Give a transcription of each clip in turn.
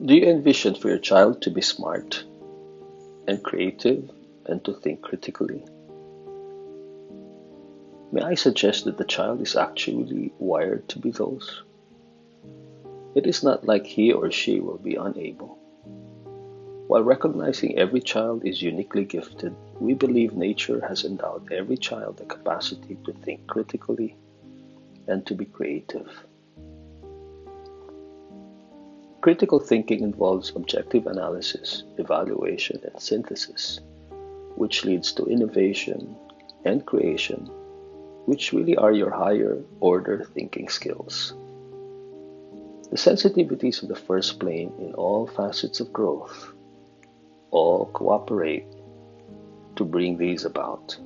Do you envision for your child to be smart and creative and to think critically? May I suggest that the child is actually wired to be those? It is not like he or she will be unable. While recognizing every child is uniquely gifted, we believe nature has endowed every child the capacity to think critically and to be creative. Critical thinking involves objective analysis, evaluation, and synthesis, which leads to innovation and creation, which really are your higher order thinking skills. The sensitivities of the first plane in all facets of growth all cooperate to bring these about.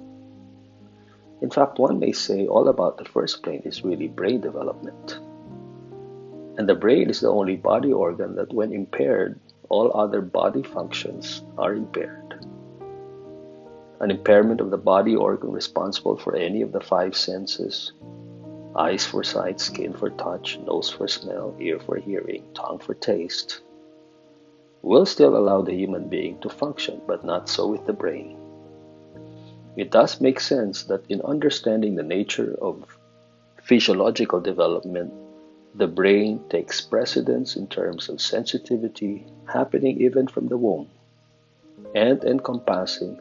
In fact, one may say all about the first plane is really brain development. And the brain is the only body organ that, when impaired, all other body functions are impaired. An impairment of the body organ responsible for any of the five senses, eyes for sight, skin for touch, nose for smell, ear for hearing, tongue for taste, will still allow the human being to function, but not so with the brain. It does make sense that in understanding the nature of physiological development, the brain takes precedence in terms of sensitivity happening even from the womb and encompassing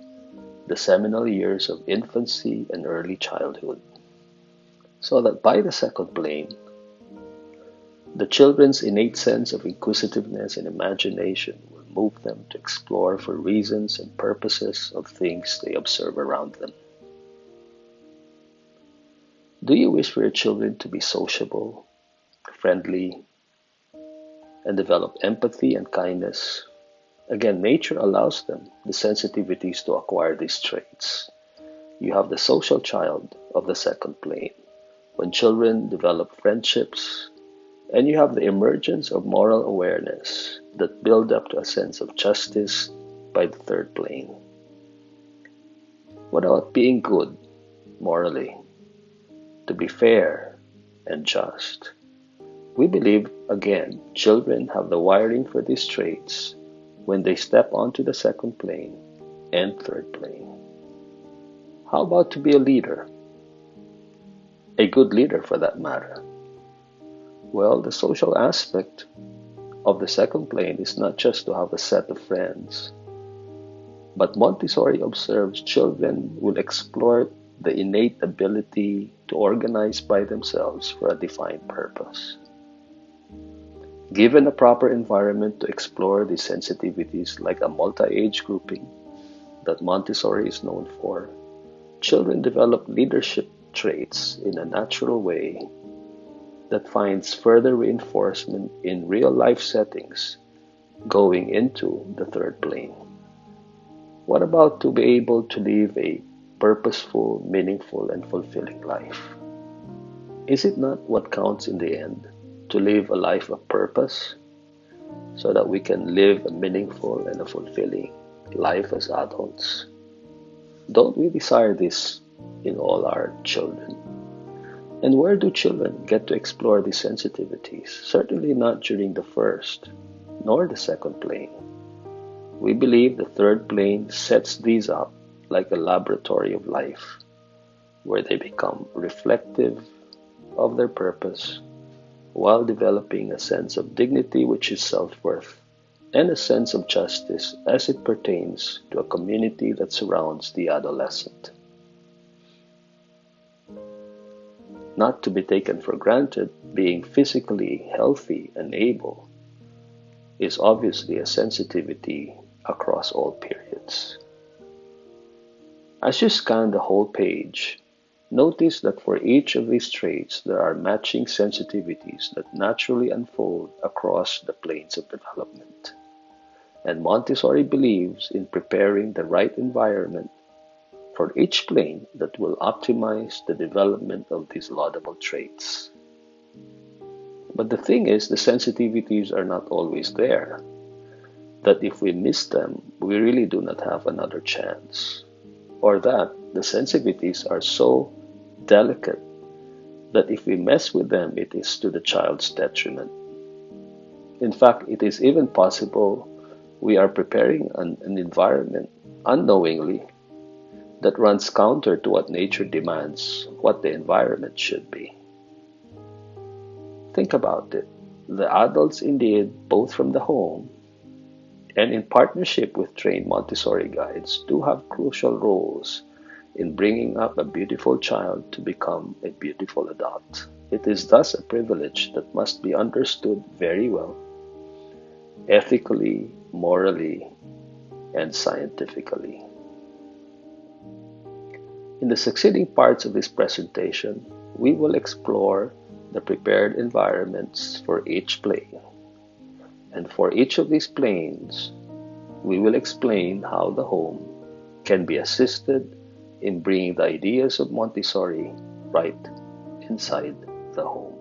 the seminal years of infancy and early childhood. So that by the second plane, the children's innate sense of inquisitiveness and imagination will move them to explore for reasons and purposes of things they observe around them. Do you wish for your children to be sociable, friendly, and develop empathy and kindness? Again, nature allows them the sensitivities to acquire these traits. You have the social child of the second plane, when children develop friendships, and you have the emergence of moral awareness that build up to a sense of justice by the third plane. What about being good morally, to be fair and just? We believe, again, children have the wiring for these traits when they step onto the second plane and third plane. How about to be a leader? A good leader for that matter. Well, the social aspect of the second plane is not just to have a set of friends, but Montessori observes children will explore the innate ability to organize by themselves for a defined purpose. Given a proper environment to explore these sensitivities like a multi-age grouping that Montessori is known for, children develop leadership traits in a natural way that finds further reinforcement in real-life settings going into the third plane. What about to be able to live a purposeful, meaningful, and fulfilling life? Is it not what counts in the end to live a life of purpose so that we can live a meaningful and a fulfilling life as adults? Don't we desire this in all our children? And where do children get to explore these sensitivities? Certainly not during the first nor the second plane. We believe the third plane sets these up like a laboratory of life, where they become reflective of their purpose while developing a sense of dignity, which is self-worth, and a sense of justice as it pertains to a community that surrounds the adolescent. Not to be taken for granted, being physically healthy and able is obviously a sensitivity across all periods. As you scan the whole page, notice that for each of these traits there are matching sensitivities that naturally unfold across the planes of development. And Montessori believes in preparing the right environment for each plane that will optimize the development of these laudable traits. But the thing is, the sensitivities are not always there. That if we miss them, we really do not have another chance. Or that the sensitivities are so delicate that if we mess with them, it is to the child's detriment. In fact, it is even possible we are preparing an environment unknowingly that runs counter to what nature demands, what the environment should be. Think about it. The adults, indeed, both from the home and in partnership with trained Montessori guides, do have crucial roles in bringing up a beautiful child to become a beautiful adult. It is thus a privilege that must be understood very well, ethically, morally, and scientifically. In the succeeding parts of this presentation, we will explore the prepared environments for each plane. And for each of these planes, we will explain how the home can be assisted in bringing the ideas of Montessori right inside the home.